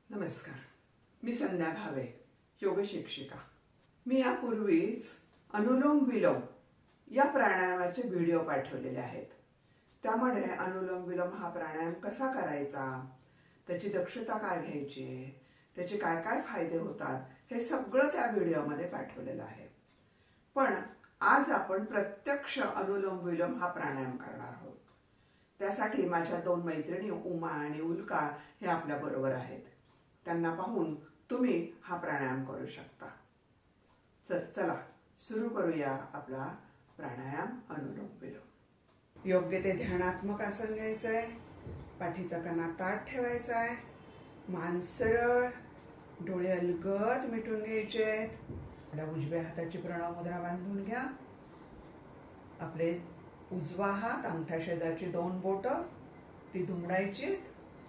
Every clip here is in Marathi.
नमस्कार. मी संध्या भावे, योग शिक्षिका. मी यापूर्वीच अनुलोम विलोम या प्राणायामाचे व्हिडिओ पाठवलेले आहेत. त्यामध्ये अनुलोम विलोम हा प्राणायाम कसा करायचा, त्याची दक्षता काय घ्यायची, त्याचे काय काय फायदे होतात, हे सगळं त्या व्हिडिओमध्ये पाठवलेलं आहे. पण आज आपण प्रत्यक्ष अनुलोम विलोम हा प्राणायाम करणार आहोत. त्यासाठी माझ्या 2 मैत्रिणी उमा आणि उल्का हे आपल्या बरोबर आहेत. त्यांना पाहून तुम्ही हा प्राणायाम करू शकता. चला सुरू करूया आपला प्राणायाम अनुलोम विलोम. योग्य ते ध्यानात्मक आसन घ्यायचं आहे. पाठीचा कणा ताठ ठेवायचा आहे. मान सरळ, डोळे अलगद मिटून घ्यायचे आहेत. आपल्या उजव्या हाताची प्रणव मुद्रा बांधून घ्या. आपले उजवा हात अंगठा शेजारची 2 बोटं ती दुमडायची,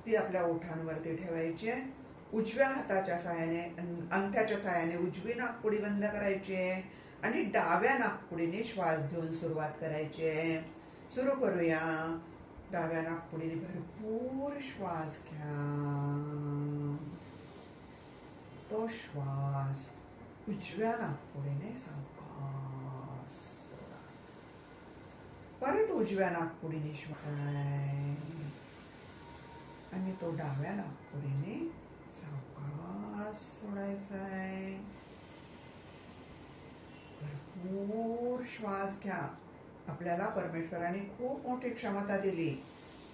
ती आपल्या ओठांवरती ठेवायची आहे. उजव्या हाताच्या सहाय्याने अंगठ्याच्या सहाय्याने उजवी नाकपुडी बंद करायची आहे आणि डाव्या नाकपुडीने श्वास घेऊन सुरुवात करायची आहे. सुरू करूया. डाव्या नाकपुडीने भरपूर श्वास घ्या. तो श्वास उजव्या नाकपुडीने सावकाश सोडा. परत उजव्या नाकपुडीने श्वास आणि तो डाव्या नाकपुडीने सावकाश सोडायचा आहे. भरपूर श्वास घ्या. आपल्याला परमेश्वराने खूप मोठी क्षमता दिली.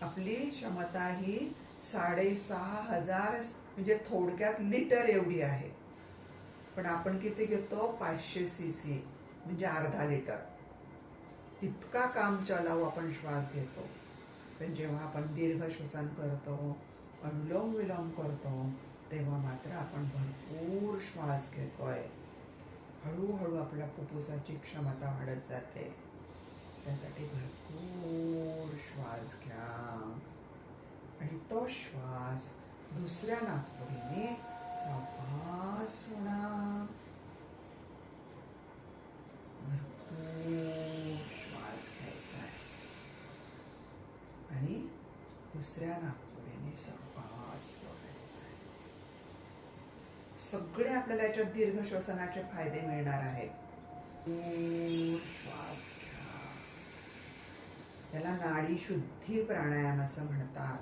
आपली क्षमता ही 6,500 म्हणजे थोडक्यात लिटर एवढी आहे. पण आपण किती घेतो? 500 cc म्हणजे अर्धा लिटर. इतका काम चालावं आपण श्वास घेतो. पण जेव्हा आपण दीर्घ श्वसन करतो, अनुलोम विलोम करतो, तेव्हा मात्र आपण भरपूर श्वास घेतोय. हळूहळू आपल्या फुफ्फुसाची क्षमता वाढत जाते. त्यासाठी भरपूर श्वास घ्या आणि तो श्वास दुसऱ्या नाकपुडीने सावकाश सोडा. भरपूर श्वास घ्यायचा आहे आणि दुसऱ्या नाकपुडीने सावकाश सोडायचा आहे. सगळे आपल्याला याच्यात दीर्घ श्वसनाचे फायदे मिळणार आहेत. श्वास घ्या. याला नाडी शुद्धी प्राणायाम असं म्हणतात.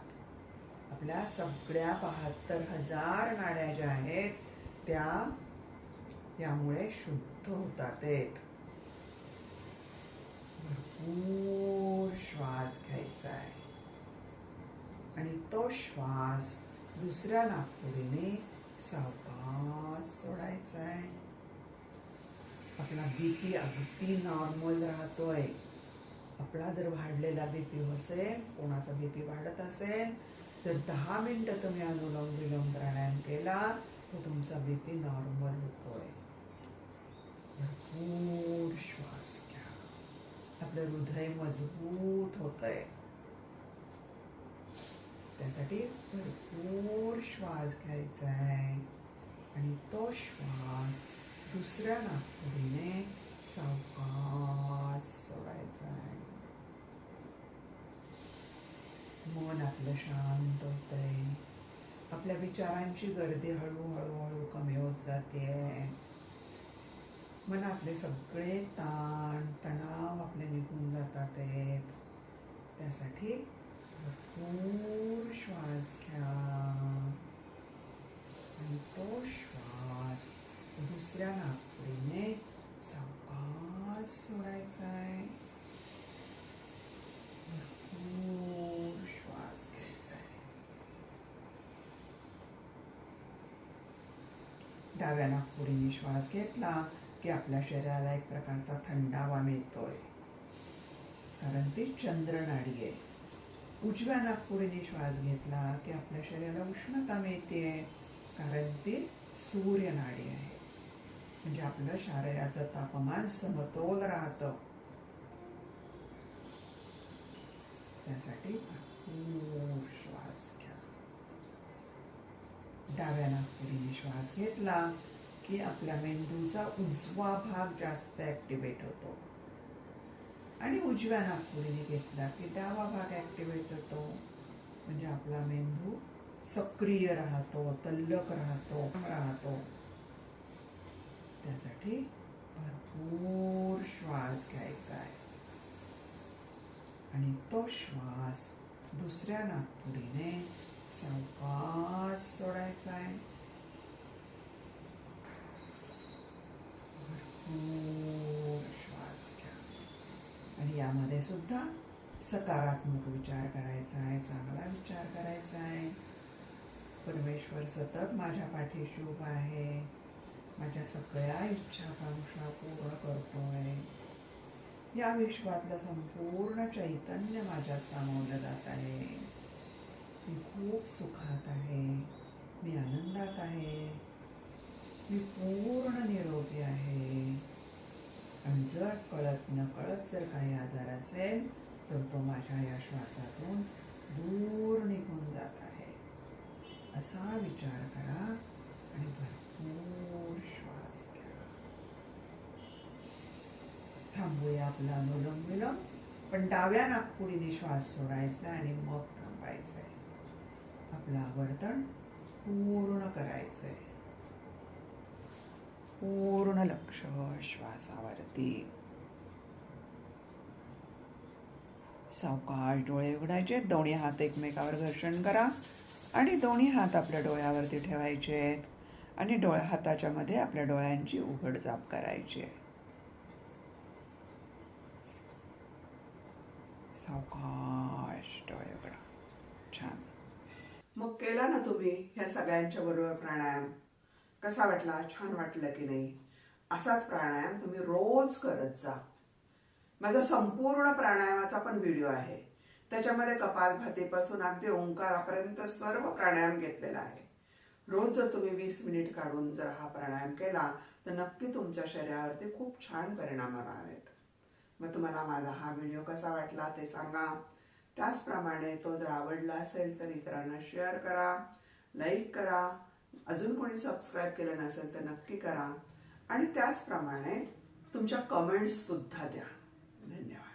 आपल्या सगळ्या 72,000 नाड्या ज्या आहेत त्या यामुळे शुद्ध होतात. भरपूर श्वास घ्यायचा आहे आणि तो श्वास दुसऱ्या नाकपुडीने सावकाश सोडायचा आहे. आपला बीपी अगदी नॉर्मल राहतोय. आपला जर वाढलेला बीपी असेल, कोणाचा बीपी वाढत असेल, जर 10 मिनिटं तुम्ही अनुलोम विलोम प्राणायाम केला तर तुमचा बीपी नॉर्मल होतोय. भरपूर श्वास घ्या. आपलं हृदय मजबूत होतंय. त्यासाठी भरपूर श्वास घ्यायचा आहे आणि तो श्वास दुसऱ्या नाकपुडीने सावकाश सोडायचा आहे. मन आपलं शांत होतंय. आपल्या विचारांची गर्दी हळूहळू कमी होत जाते. मनातले सगळे ताण तणाव आपले निघून जातात. त्यासाठी भरपूर श्वास घ्या आणि तो श्वास दुसऱ्या नाकपुडीने सावकाश सोडायचा आहे. भरपूर श्वास घ्यायचा आहे. डाव्या नाकपुडीने श्वास घेतला की आपल्या शरीराला एक प्रकारचा थंडावा मिळतोय, कारण ती चंद्र नाडी आहे. उजव्या नाकपुडीने श्वास घेतला की आपल्या शरीराला उष्णता मिळते, कारण ती सूर्य नाडी आहे. म्हणजे आपलं शरीराचं तापमान समतोल राहतं. त्यासाठी भरपूर श्वास घ्या. डाव्या नाकपुडीने श्वास घेतला की आपल्या मेंदूचा उजवा भाग जास्त ऍक्टिव्हेट होतो आणि उजव्या नाकपुडीने घेतला की डावा भाग ऍक्टिव्हेट होतो. म्हणजे आपला मेंदू सक्रिय राहतो, तल्लख राहतो. त्यासाठी भरपूर श्वास घ्यायचा आहे आणि तो श्वास दुसऱ्या नाकपुडीने सावकाश सोडायचा आहे. भरपूर श्वास घ्या आणि यामध्ये सुद्धा सकारात्मक विचार करायचा आहे, चांगला विचार करायचा आहे. परमेश्वर सतत माझ्या पाठीशी उभा आहे, माझ्या सगळ्या इच्छाकांक्षा पूर्ण करतोय. या विश्वातलं संपूर्ण चैतन्य माझ्यात सामावलं जात आहे. मी खूप सुखात आहे, मी आनंदात आहे, मी पूर्ण निरोगी आहे. आणि जर कळत नकळत जर काही आजार असेल तर तो माझ्या या श्वासातून दूर निघून जात आहे. असा विचार करा आणि भरपूर श्वास घ्या. थांबूया आपला अनुलोम विलोम, पण डाव्या नाकपुडीने श्वास सोडायचा आणि मग थांबायचंय. आपलं आवर्तन पूर्ण करायचंय. पूर्ण लक्ष श्वासावरती. सावकाश डोळे उघडायचे, दोन्ही हात एकमेकावर घर्षण करा आणि दोन्ही हात आपल्या डोळ्यावरती ठेवायचे आहेत आणि हाताच्या मध्ये आपल्या डोळ्यांची उघडझाप करायची आहे. सावकाश डोळे उघडा. छान. मग केला ना तुम्ही ह्या सगळ्यांच्या बरोबर प्राणायाम? कसा वाटला? छान वाटलं की नाही? असाच प्राणायाम तुम्ही रोज करत जा. माझा संपूर्ण प्राणायामाचा पण व्हिडिओ आहे, त्याच्यामध्ये कपालभातीपासून अगदी ओंकारापर्यंत सर्व प्राणायाम घेतलेला आहे. रोज जर तुम्ही 20 मिनिट काढून जर हा प्राणायाम केला तर नक्की तुमच्या शरीरावरती खूप छान परिणाम होणार आहेत. मग तुम्हाला माझा हा व्हिडिओ कसा वाटला ते सांगा. त्याचप्रमाणे तो जर आवडला असेल तर इतरांना शेअर करा, लाईक करा. अजून कोणी सबस्क्राईब केलं नसेल तर नक्की करा आणि त्याचप्रमाणे तुमच्या कमेंट्स सुद्धा द्या. धन्यवाद.